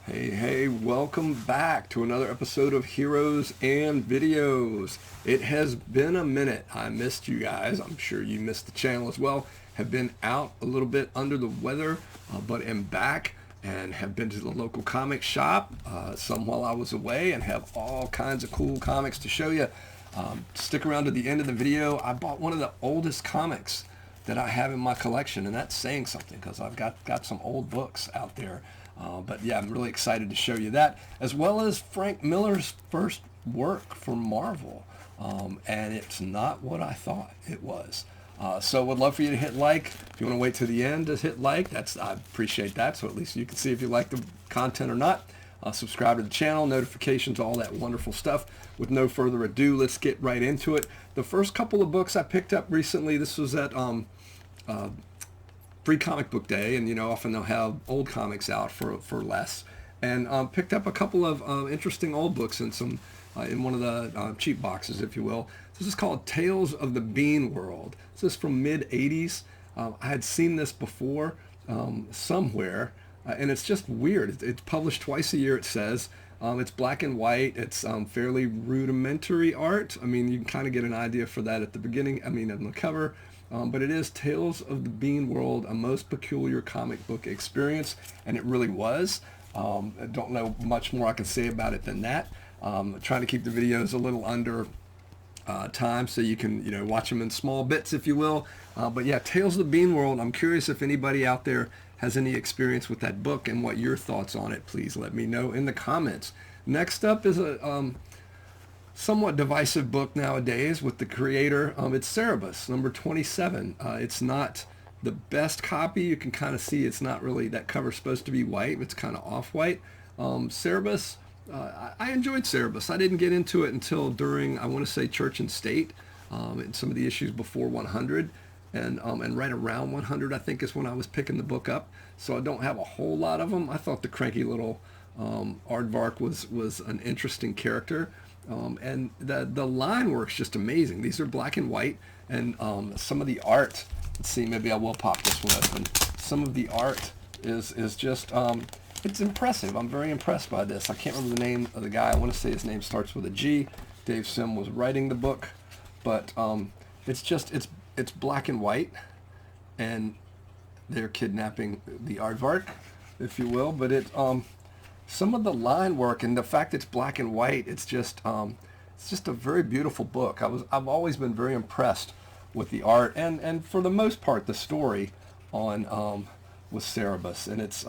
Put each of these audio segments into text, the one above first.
Hey, welcome back to another episode of Heroes and Videos. It has been a minute. I missed you guys. I'm sure you missed the channel as well. Have been out a little bit under the weather, but am back and have been to the local comic shop some while I was away and have all kinds of cool comics to show you. Stick around to the end of the video. I bought one of the oldest comics that I have in my collection, and that's saying something because I've got some old books out there. But yeah, I'm really excited to show you that, as well as Frank Miller's first work for Marvel. And it's not what I thought it was. So would love for you to hit like. If you want to wait to the end to hit like, I appreciate that. So at least you can see if you like the content or not. Subscribe to the channel, notifications, all that wonderful stuff. With no further ado, let's get right into it. The first couple of books I picked up recently, this was at Free Comic Book Day, and often they'll have old comics out for less, and picked up a couple of interesting old books in some in one of the cheap boxes, if you will. This is called Tales of the Bean World. This is from mid 80s. I had seen this before somewhere, and it's just weird. It's published twice a year, it says. It's black and white. It's fairly rudimentary art. I mean, you can kind of get an idea for that at the beginning, on the cover. But it is Tales of the Bean World, a most peculiar comic book experience, and it really was. I don't know much more I can say about it than that. Trying to keep the videos a little under time so you can watch them in small bits, if you will. But yeah, Tales of the Bean World. I'm curious if anybody out there has any experience with that book and what your thoughts on it. Please let me know in the comments. Next up is a somewhat divisive book nowadays with the creator. It's Cerebus, number 27. It's not the best copy. You can kind of see it's not really, that cover's supposed to be white. It's kind of off-white. Cerebus, I enjoyed Cerebus. I didn't get into it until during, I want to say, Church and State, and some of the issues before 100. And right around 100, I think, is when I was picking the book up. So I don't have a whole lot of them. I thought the cranky little Aardvark was an interesting character. And the line work's just amazing. These are black and white, and some of the art, let's see, maybe I will pop this one open. Some of the art is just, it's impressive. I'm very impressed by this. I can't remember the name of the guy. I want to say his name starts with a G. Dave Sim was writing the book, but it's black and white, and they're kidnapping the aardvark, if you will, but some of the line work and the fact it's black and white, it's just a very beautiful book. I've always been very impressed with the art and for the most part the story on with Cerebus, and it's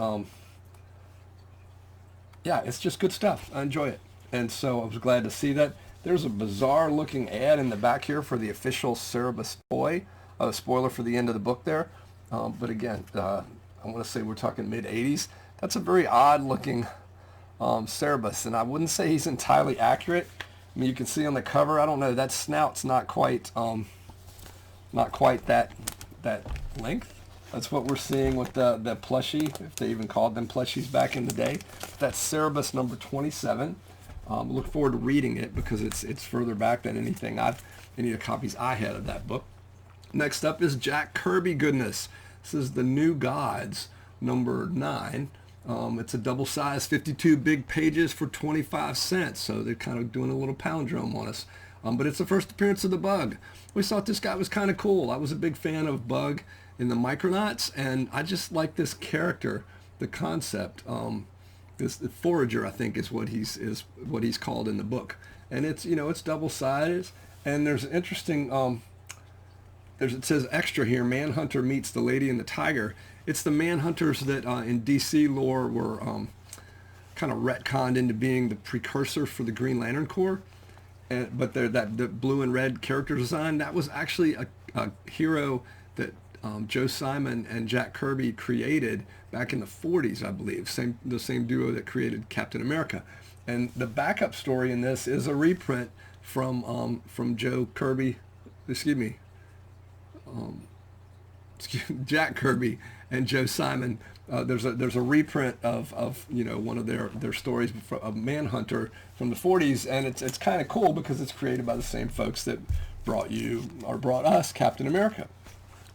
just good stuff. I enjoy it, and so I was glad to see that. There's a bizarre looking ad in the back here for the official Cerebus toy. Spoiler for the end of the book there, but again, I want to say we're talking mid 80s. That's a very odd looking Cerebus, and I wouldn't say he's entirely accurate. I mean, you can see on the cover, I don't know, that snout's not quite that length. That's what we're seeing with the plushie, if they even called them plushies back in the day. That's Cerebus number 27. Look forward to reading it because it's further back than any of the copies I had of that book. Next up is Jack Kirby goodness. This is The New Gods, number 9. It's a double-sized 52 big pages for 25 cents, so they're kind of doing a little palindrome on us. But it's the first appearance of the Bug. We thought this guy was kind of cool. I was a big fan of Bug in the Micronauts, and I just like this character, the concept. This the Forager, I think, is what he's called in the book, and it's double-sided, and there's an interesting. It says extra here. Manhunter meets the Lady and the Tiger. It's the Manhunters that in DC lore were kind of retconned into being the precursor for the Green Lantern Corps. But the blue and red character design, that was actually a hero that Joe Simon and Jack Kirby created back in the 40s, I believe. The same duo that created Captain America. And the backup story in this is a reprint from Joe Kirby, Jack Kirby and Joe Simon. There's a reprint of one of their stories of Manhunter from the 40s, and it's kind of cool because it's created by the same folks that brought us Captain America.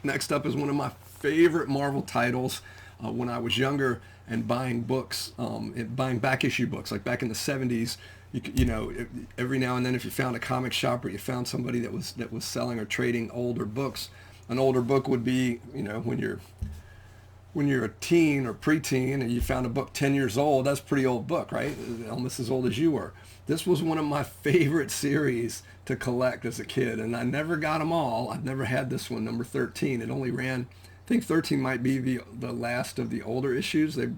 Next up is one of my favorite Marvel titles when I was younger and buying books, and buying back issue books. Like back in the 70s, you know, every now and then if you found a comic shop or you found somebody that was selling or trading older books, an older book would be, you know, when you're a teen or preteen and you found a book 10 years old, that's a pretty old book, right? Almost as old as you were. This was one of my favorite series to collect as a kid, and I never got them all. I've never had this one, number 13. It only ran, I think 13 might be the last of the older issues. They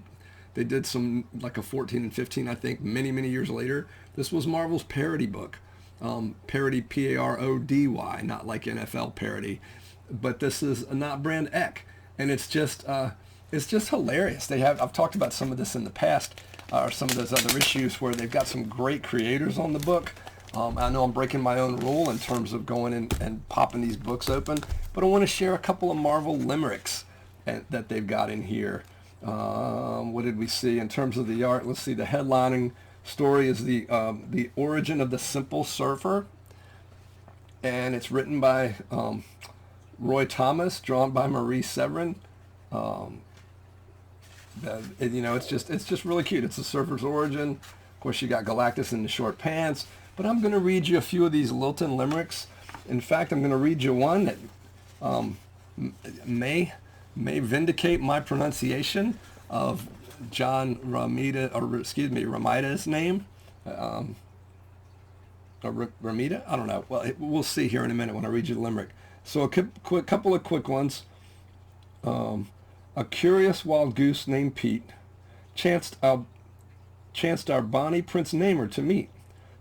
did some, like a 14 and 15, I think, many, many years later. This was Marvel's parody book. Parody, P-A-R-O-D-Y, not like NFL parody. But this is not brand Eck, and it's just hilarious. I've talked about some of this in the past, or some of those other issues where they've got some great creators on the book. I know I'm breaking my own rule in terms of going in and popping these books open, but I want to share a couple of Marvel limericks that they've got in here. What did we see in terms of the art? Let's see. The headlining story is the origin of the Simple Surfer, and it's written by Roy Thomas, drawn by Marie Severin. You know, it's just really cute. It's the surfer's origin. Of course, you got Galactus in the short pants. But I'm going to read you a few of these Lilton limericks. In fact, I'm going to read you one that may vindicate my pronunciation of John Romita's name. Or Romita? I don't know. Well, we'll see here in a minute when I read you the limerick. So a couple of quick ones. A curious wild goose named Pete chanced our bonny Prince Namer to meet.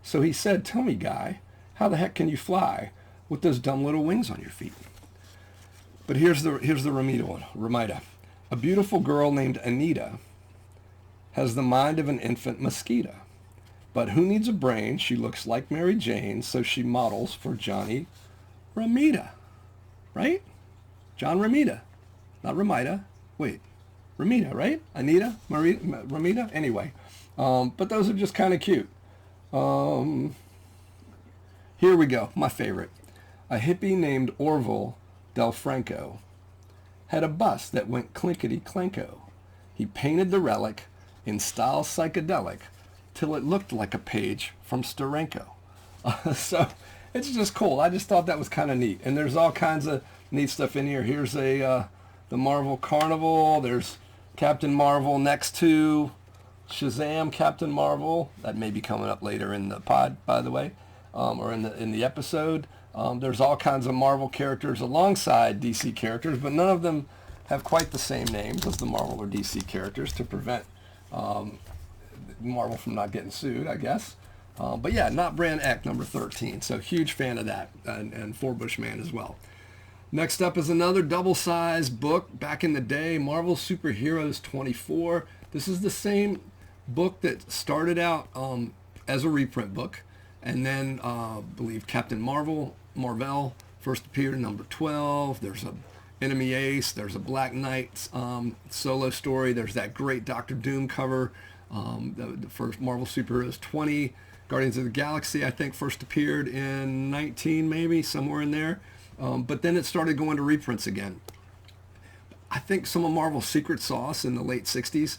So he said, "Tell me, Guy, how the heck can you fly with those dumb little wings on your feet?" But here's the Romita one. Romita. A beautiful girl named Anita has the mind of an infant mosquito. But who needs a brain? She looks like Mary Jane, so she models for Johnny Romita. Right? John Romita. Not Romita. Wait. Romita, right? Anita? Marie, Romita? Anyway. But those are just kind of cute. Here we go. My favorite. A hippie named Orville Del Franco had a bus that went clinkety-clanko. He painted the relic in style psychedelic till it looked like a page from Steranko. So it's just cool. I just thought that was kind of neat. And there's all kinds of neat stuff in here. Here's the Marvel Carnival. There's Captain Marvel next to Shazam, Captain Marvel. That may be coming up later in the pod, by the way, or in the episode. There's all kinds of Marvel characters alongside DC characters, but none of them have quite the same names as the Marvel or DC characters to prevent Marvel from not getting sued, I guess. But yeah, not brand Eck, number 13. So huge fan of that, and For Bushman as well. Next up is another double-sized book. Back in the day, Marvel Superheroes 24. This is the same book that started out as a reprint book, and then I believe Captain Marvel first appeared in number 12. There's a Enemy Ace. There's a Black Knight solo story. There's that great Doctor Doom cover. The first Marvel Superheroes 20. Guardians of the Galaxy, I think, first appeared in 19, maybe, somewhere in there. But then it started going to reprints again. I think some of Marvel's secret sauce in the late 60s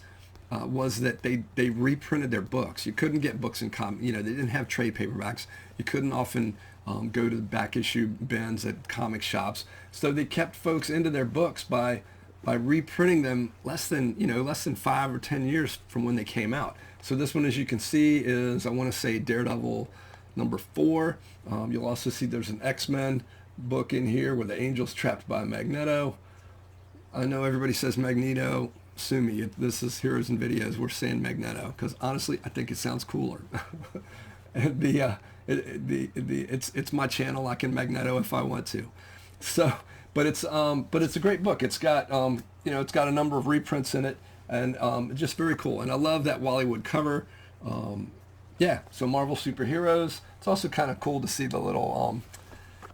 was that they reprinted their books. You couldn't get books in they didn't have trade paperbacks. You couldn't often go to the back issue bins at comic shops. So they kept folks into their books by reprinting them less than 5 or 10 years from when they came out. So this one, as you can see, is, I want to say, Daredevil number 4. You'll also see there's an X-Men book in here where the Angel's trapped by Magneto. I know everybody says Magneto. Sue me. This is Heroes and Videos. We're saying Magneto because honestly, I think it sounds cooler. It's my channel. I can Magneto if I want to. So, but it's a great book. It's got it's got a number of reprints in it, and just very cool. And I love that Wallywood cover. So Marvel Superheroes. It's also kind of cool to see the little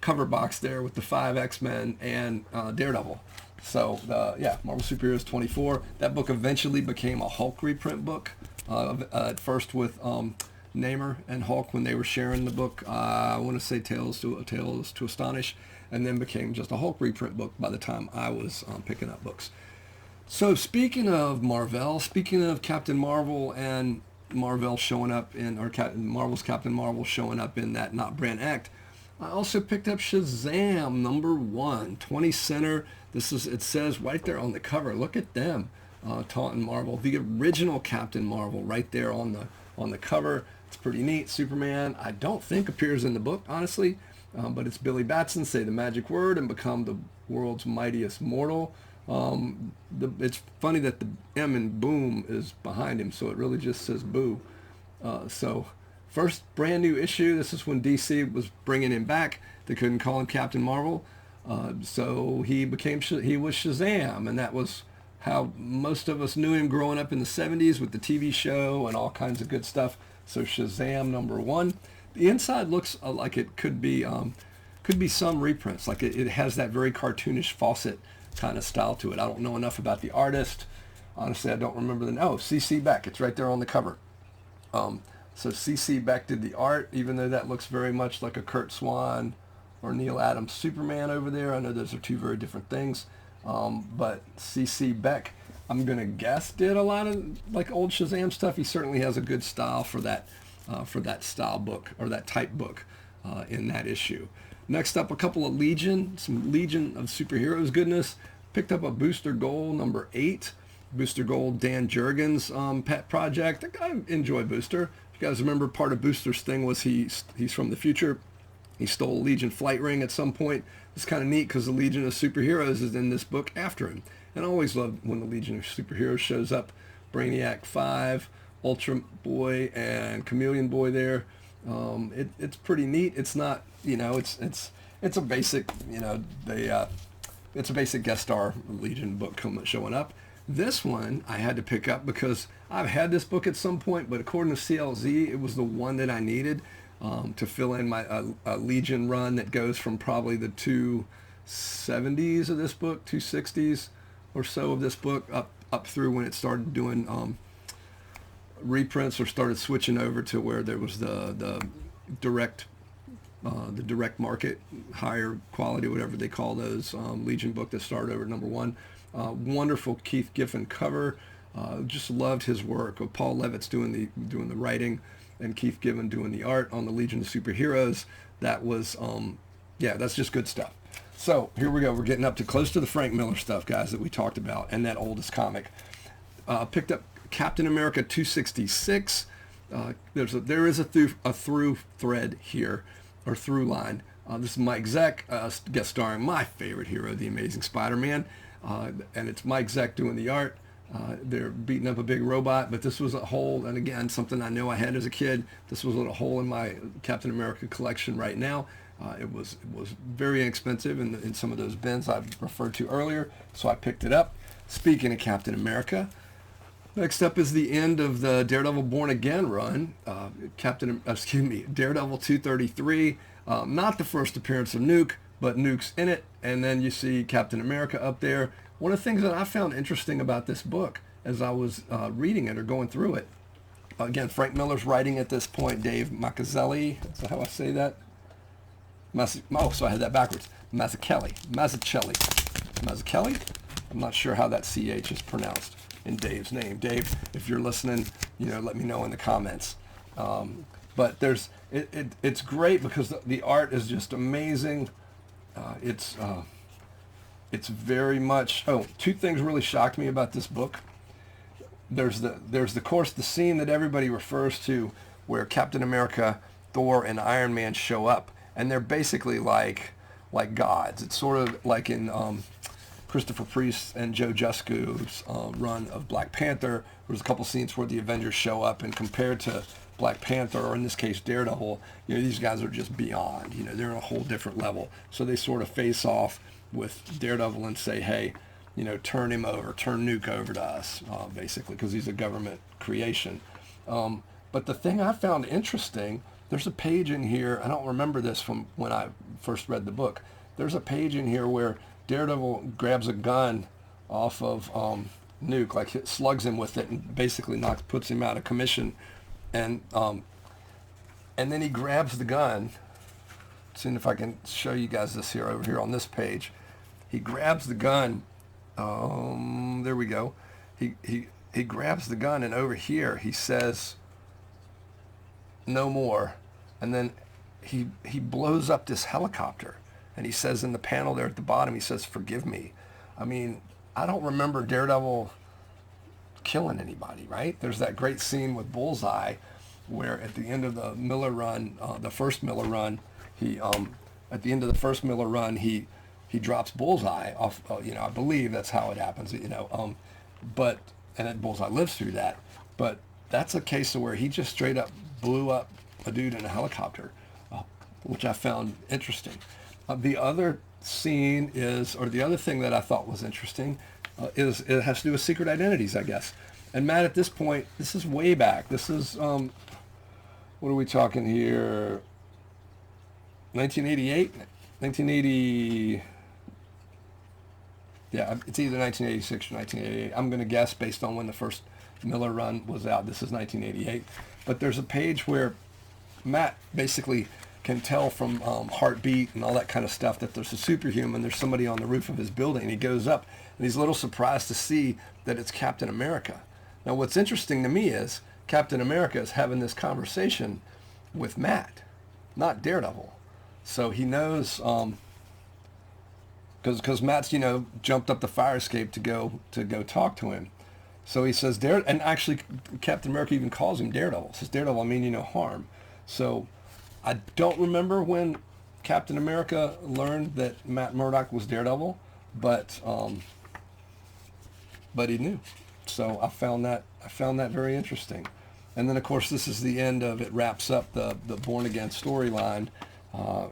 cover box there with the 5 X-Men and Daredevil. So Marvel Superheroes 24. That book eventually became a Hulk reprint book. At first with Namer and Hulk when they were sharing the book. I want to say Tales to Astonish, and then became just a Hulk reprint book by the time I was picking up books. So speaking of Marvel, speaking of Captain Marvel and Marvel showing up in, or Marvel's Captain Marvel showing up in that Not Brand Act, I also picked up Shazam #1, 20 center. This is, it says right there on the cover. Look at them, taunting Marvel. The original Captain Marvel right there on the cover. It's pretty neat. Superman, I don't think appears in the book, honestly, but it's Billy Batson, say the magic word and become the world's mightiest mortal. It's funny that the M in boom is behind him, so it really just says boo. So first brand new issue. This is when DC was bringing him back. They couldn't call him Captain Marvel, so he was Shazam, and that was how most of us knew him growing up in the 70s with the TV show and all kinds of good stuff. So Shazam #1. The inside looks like it could be some reprints. Like it has that very cartoonish Fawcett kind of style to it. I don't know enough about the artist. Honestly, I don't remember the... Oh, C.C. Beck. It's right there on the cover. So C.C. Beck did the art, even though that looks very much like a Kurt Swan or Neil Adams Superman over there. I know those are two very different things. But C.C. Beck, I'm going to guess, did a lot of like old Shazam stuff. He certainly has a good style for that style book, or that type book in that issue. Next up, a couple of some Legion of Superheroes goodness. Picked up a Booster Gold #8. Booster Gold, Dan Jurgens' pet project. I enjoy Booster. If you guys remember, part of Booster's thing was he's from the future. He stole a Legion flight ring at some point. It's kind of neat because the Legion of Superheroes is in this book after him. And I always love when the Legion of Superheroes shows up. Brainiac 5, Ultra Boy, and Chameleon Boy there. It's pretty neat. It's not, it's a basic, it's a basic guest star Legion book showing up. This one I had to pick up because I've had this book at some point, but according to CLZ, it was the one that I needed to fill in my Legion run that goes from probably the 270s of this book, 260s or so of this book, up through when it started doing reprints or started switching over to where there was the direct market, higher quality, whatever they call those, Legion book that started over at #1. Wonderful Keith Giffen cover. Just loved his work. Paul Levitt's doing the writing, and Keith Giffen doing the art on the Legion of Superheroes. That was, that's just good stuff. So here we go. We're getting up to close to the Frank Miller stuff, guys, that we talked about, and that oldest comic. Picked up Captain America 266. There is a through thread here, or through line. This is Mike Zeck guest starring my favorite hero, the Amazing Spider-Man, and it's Mike Zeck doing the art. They're beating up a big robot, but this was a hole, and again, something I know I had as a kid. This was a hole in my Captain America collection right now. It was very inexpensive in some of those bins I referred to earlier, so I picked it up. Speaking of Captain America, next up is the end of the Daredevil Born Again run. Daredevil 233. Not the first appearance of Nuke, but Nuke's in it, and then you see Captain America up there. One of the things that I found interesting about this book as I was reading it or going through it, again, Frank Miller's writing at this point, Dave Mazzucchelli, is that how I say that? So I had that backwards. Mazzucchelli. I'm not sure how that CH is pronounced in Dave's name. Dave, if you're listening, let me know in the comments. But it's great because the art is just amazing. It's very much... Oh, two things really shocked me about this book. There's the scene that everybody refers to where Captain America, Thor, and Iron Man show up, and they're basically like gods. It's sort of like in Christopher Priest and Joe Jusco's run of Black Panther. There's a couple scenes where the Avengers show up, and compared to Black Panther, or in this case Daredevil, these guys are just beyond. They're on a whole different level. So they sort of face off with Daredevil and say, hey, turn Nuke over to us, basically, because he's a government creation. But the thing I found interesting, there's a page in here, I don't remember this from when I first read the book, there's a page in here where Daredevil grabs a gun off of Nuke, like it slugs him with it and basically puts him out of commission. And then he grabs the gun. See if I can show you guys this over here on this page. He grabs the gun There we go. He grabs the gun, and over here he says, "No more," and then he blows up this helicopter, and he says in the panel there at the bottom, he says, "Forgive me." I mean, I don't remember Daredevil killing anybody, right? There's that great scene with Bullseye where at the end of the Miller run, the first Miller run, at the end of the first Miller run, he drops Bullseye off, I believe that's how it happens, but, and then Bullseye lives through that, but that's a case of where he just straight up blew up a dude in a helicopter, which I found interesting. The other scene is, or the other thing that I thought was interesting, is it has to do with secret identities, I guess. And Matt, at this point, this is way back. This is, what are we talking here? 1988? 1980... Yeah, it's either 1986 or 1988. I'm going to guess based on when the first Miller run was out. This is 1988. But there's a page where Matt basically can tell from heartbeat and all that kind of stuff that there's a superhuman. There's somebody on the roof of his building. And he goes up, and he's a little surprised to see that it's Captain America. Now, what's interesting to me is Captain America is having this conversation with Matt, not Daredevil. So he knows... because Matt's, jumped up the fire escape to go talk to him. So he says, and actually Captain America even calls him Daredevil. Says, "Daredevil, I mean you no harm." So I don't remember when Captain America learned that Matt Murdock was Daredevil, but he knew. So I found that very interesting. And then of course this is the end of it. Wraps up the Born Again storyline.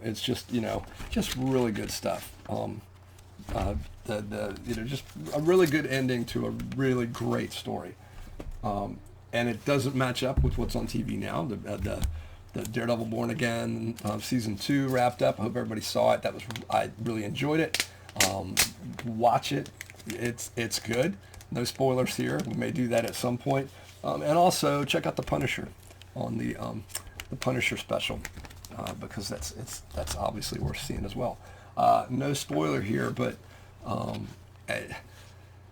It's just just really good stuff. Just a really good ending to a really great story, and it doesn't match up with what's on TV now. The Daredevil Born Again season 2 wrapped up. I hope everybody saw it. I really enjoyed it. Watch it. It's good. No spoilers here. We may do that at some point. And also check out the Punisher on the Punisher special because that's obviously worth seeing as well. No spoiler here, but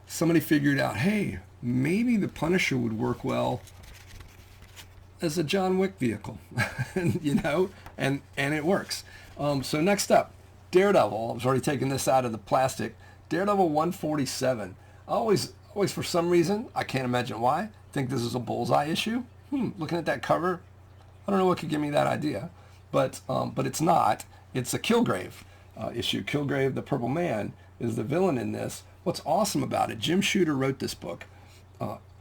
somebody figured out, hey, maybe the Punisher would work well as a John Wick vehicle, and it works. So next up, Daredevil. I was already taking this out of the plastic. Daredevil 147. I always for some reason, I can't imagine why, think this is a Bullseye issue. Looking at that cover, I don't know what could give me that idea, but it's not. It's a Kilgrave issue. Kilgrave, the Purple Man, is the villain in this. What's awesome about it, Jim Shooter wrote this book.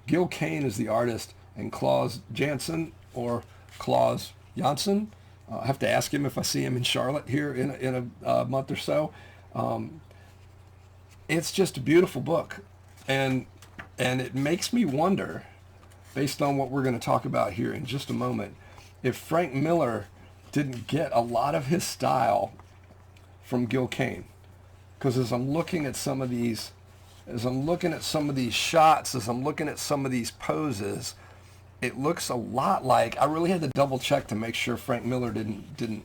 Gil Kane is the artist, and Klaus Janson, or Klaus Janssen, I have to ask him if I see him in Charlotte here in a month or so. It's just a beautiful book, and it makes me wonder, based on what we're going to talk about here in just a moment, if Frank Miller didn't get a lot of his style from Gil Kane. Because as I'm looking at some of these shots, as I'm looking at some of these poses, it looks a lot like, I really had to double check to make sure Frank Miller didn't do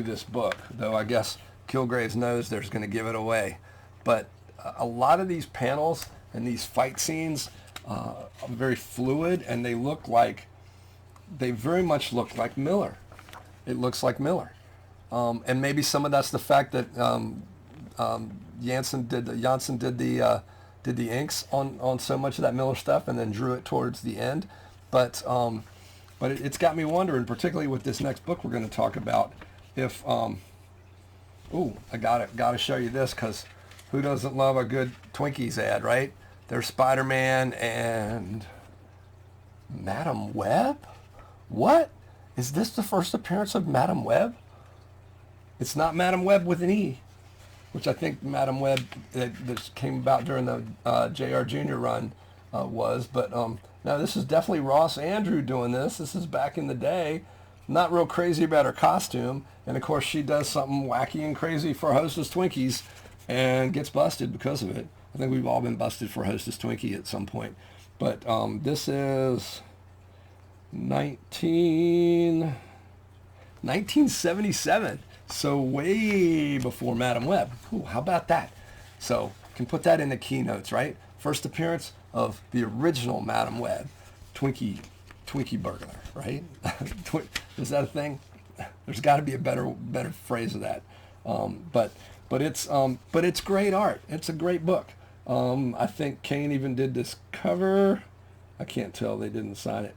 this book, though I guess Kilgrave's knows there's going to give it away. But a lot of these panels and these fight scenes are very fluid, and they very much look like Miller. It looks like Miller. And maybe some of that's the fact that Janssen did the inks on so much of that Miller stuff, and then drew it towards the end. But it's got me wondering, particularly with this next book we're going to talk about, if I gotta show you this, because who doesn't love a good Twinkies ad, right? There's Spider-Man and Madam Web. What? Is this the first appearance of Madam Web? It's not Madam Web with an E, which I think Madam Web that came about during the J.R. Jr. run was. But no, this is definitely Ross Andrew doing this. This is back in the day. Not real crazy about her costume. And, of course, she does something wacky and crazy for Hostess Twinkies and gets busted because of it. I think we've all been busted for Hostess Twinkie at some point. But this is 1977. So way before Madam Web. Ooh, how about that? So can put that in the keynotes, right? First appearance of the original Madam Web, Twinkie burglar, right? Is that a thing? There's got to be a better phrase of that. But it's great art. It's a great book. I think Kane even did this cover. I can't tell, they didn't sign it,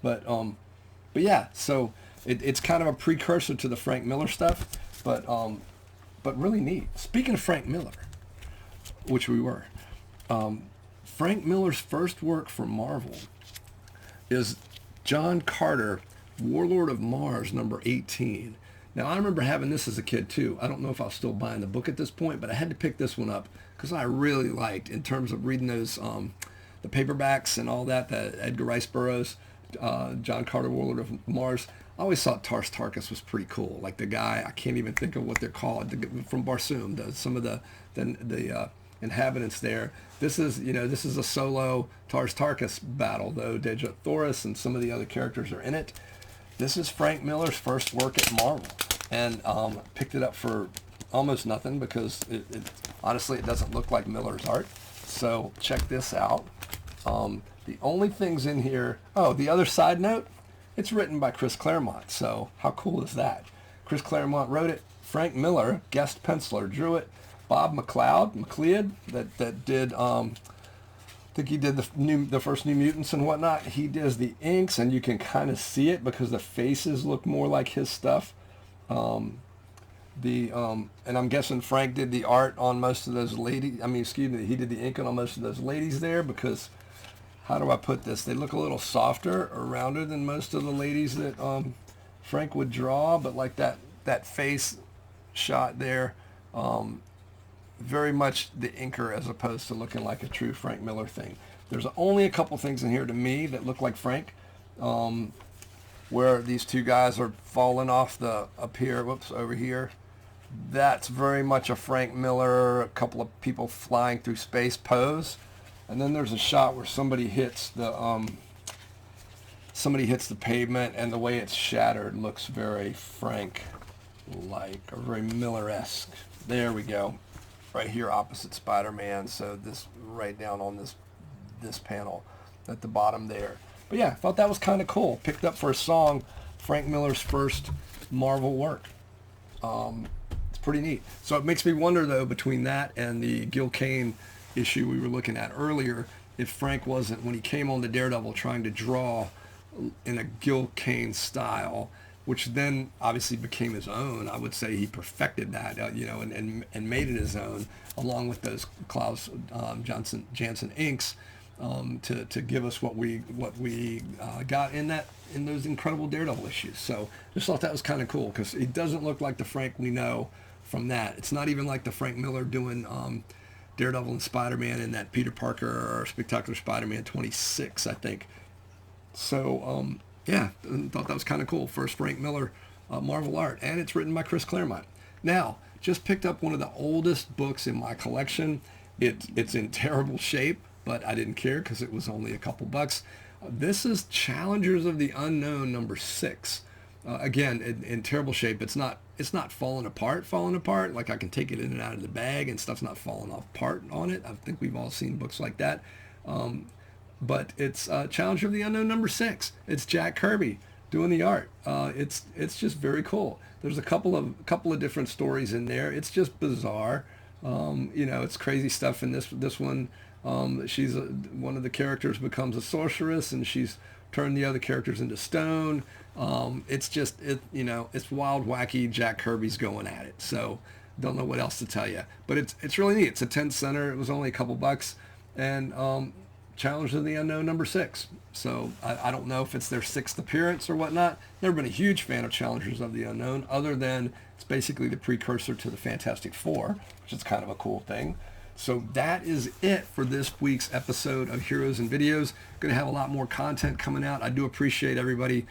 but yeah. So it's kind of a precursor to the Frank Miller stuff, but really neat. Speaking of Frank Miller, which we were, Frank Miller's first work for Marvel is John Carter, Warlord of Mars, number 18. Now, I remember having this as a kid, too. I don't know if I was still buying the book at this point, but I had to pick this one up because I really liked, in terms of reading those, the paperbacks and all that, the Edgar Rice Burroughs, John Carter, Warlord of Mars. I always thought Tars Tarkas was pretty cool. Like the guy, I can't even think of what they're called, from Barsoom, some of the inhabitants there. This is a solo Tars Tarkas battle, though Dejah Thoris and some of the other characters are in it. This is Frank Miller's first work at Marvel, and picked it up for almost nothing because honestly it doesn't look like Miller's art. So check this out. The only things in here, the other side note, it's written by Chris Claremont. So how cool is that? Chris Claremont wrote it. Frank Miller, guest penciler, drew it. Bob McLeod, that did, I think he did the first New Mutants and whatnot. He does the inks, and you can kind of see it because the faces look more like his stuff. And I'm guessing Frank did the art on most of those ladies. He did the ink on most of those ladies there because, how do I put this? They look a little softer or rounder than most of the ladies that Frank would draw, but like that face shot there, very much the inker as opposed to looking like a true Frank Miller thing. There's only a couple things in here to me that look like Frank, where these two guys are falling off up here, over here. That's very much a Frank Miller, a couple of people flying through space pose. And then there's a shot where somebody hits the pavement, and the way it's shattered looks very Frank-like, or very Miller-esque. There we go. Right here opposite Spider-Man, so this right down on this panel at the bottom there. But yeah, I thought that was kind of cool. Picked up for a song, Frank Miller's first Marvel work. It's pretty neat. So it makes me wonder, though, between that and the Gil Kane issue we were looking at earlier, if Frank wasn't, when he came on the Daredevil, trying to draw in a Gil Kane style, which then obviously became his own. I would say he perfected that, and made it his own, along with those Klaus Janson inks, to give us what we got in those incredible Daredevil issues. So just thought that was kind of cool because it doesn't look like the Frank we know from that. It's not even like the Frank Miller doing Daredevil and Spider-Man in that Peter Parker or Spectacular Spider-Man 26, I think. So yeah, I thought that was kind of cool. First Frank Miller Marvel art, and it's written by Chris Claremont. Now, just picked up one of the oldest books in my collection. It's in terrible shape, but I didn't care because it was only a couple bucks. This is Challengers of the Unknown number 6. Again, in terrible shape. It's not falling apart. Like I can take it in and out of the bag and stuff's not falling apart on it. I think we've all seen books like that. But it's Challenger of the Unknown number 6. It's Jack Kirby doing the art. It's just very cool. There's a couple of different stories in there. It's just bizarre. It's crazy stuff in this one. She's one of the characters becomes a sorceress, and she's turned the other characters into stone. It's wild, wacky. Jack Kirby's going at it. So don't know what else to tell you. But it's really neat. It's a 10 center. It was only a couple bucks, and Challenge of the Unknown number 6. So I don't know if it's their 6th appearance or whatnot. Never been a huge fan of Challengers of the Unknown, other than it's basically the precursor to the Fantastic Four, which is kind of a cool thing. So that is it for this week's episode of Heroes and Videos. Going to have a lot more content coming out. I do appreciate everybody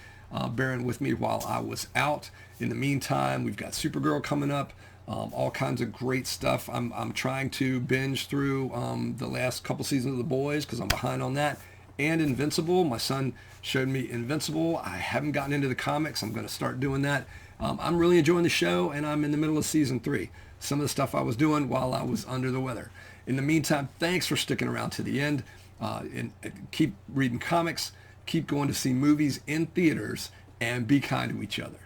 bearing with me while I was out. In the meantime, we've got Supergirl coming up. All kinds of great stuff. I'm trying to binge through the last couple seasons of The Boys because I'm behind on that. And Invincible. My son showed me Invincible. I haven't gotten into the comics. I'm going to start doing that. I'm really enjoying the show, and I'm in the middle of season 3. Some of the stuff I was doing while I was under the weather. In the meantime, thanks for sticking around to the end. And keep reading comics, keep going to see movies in theaters, and be kind to each other.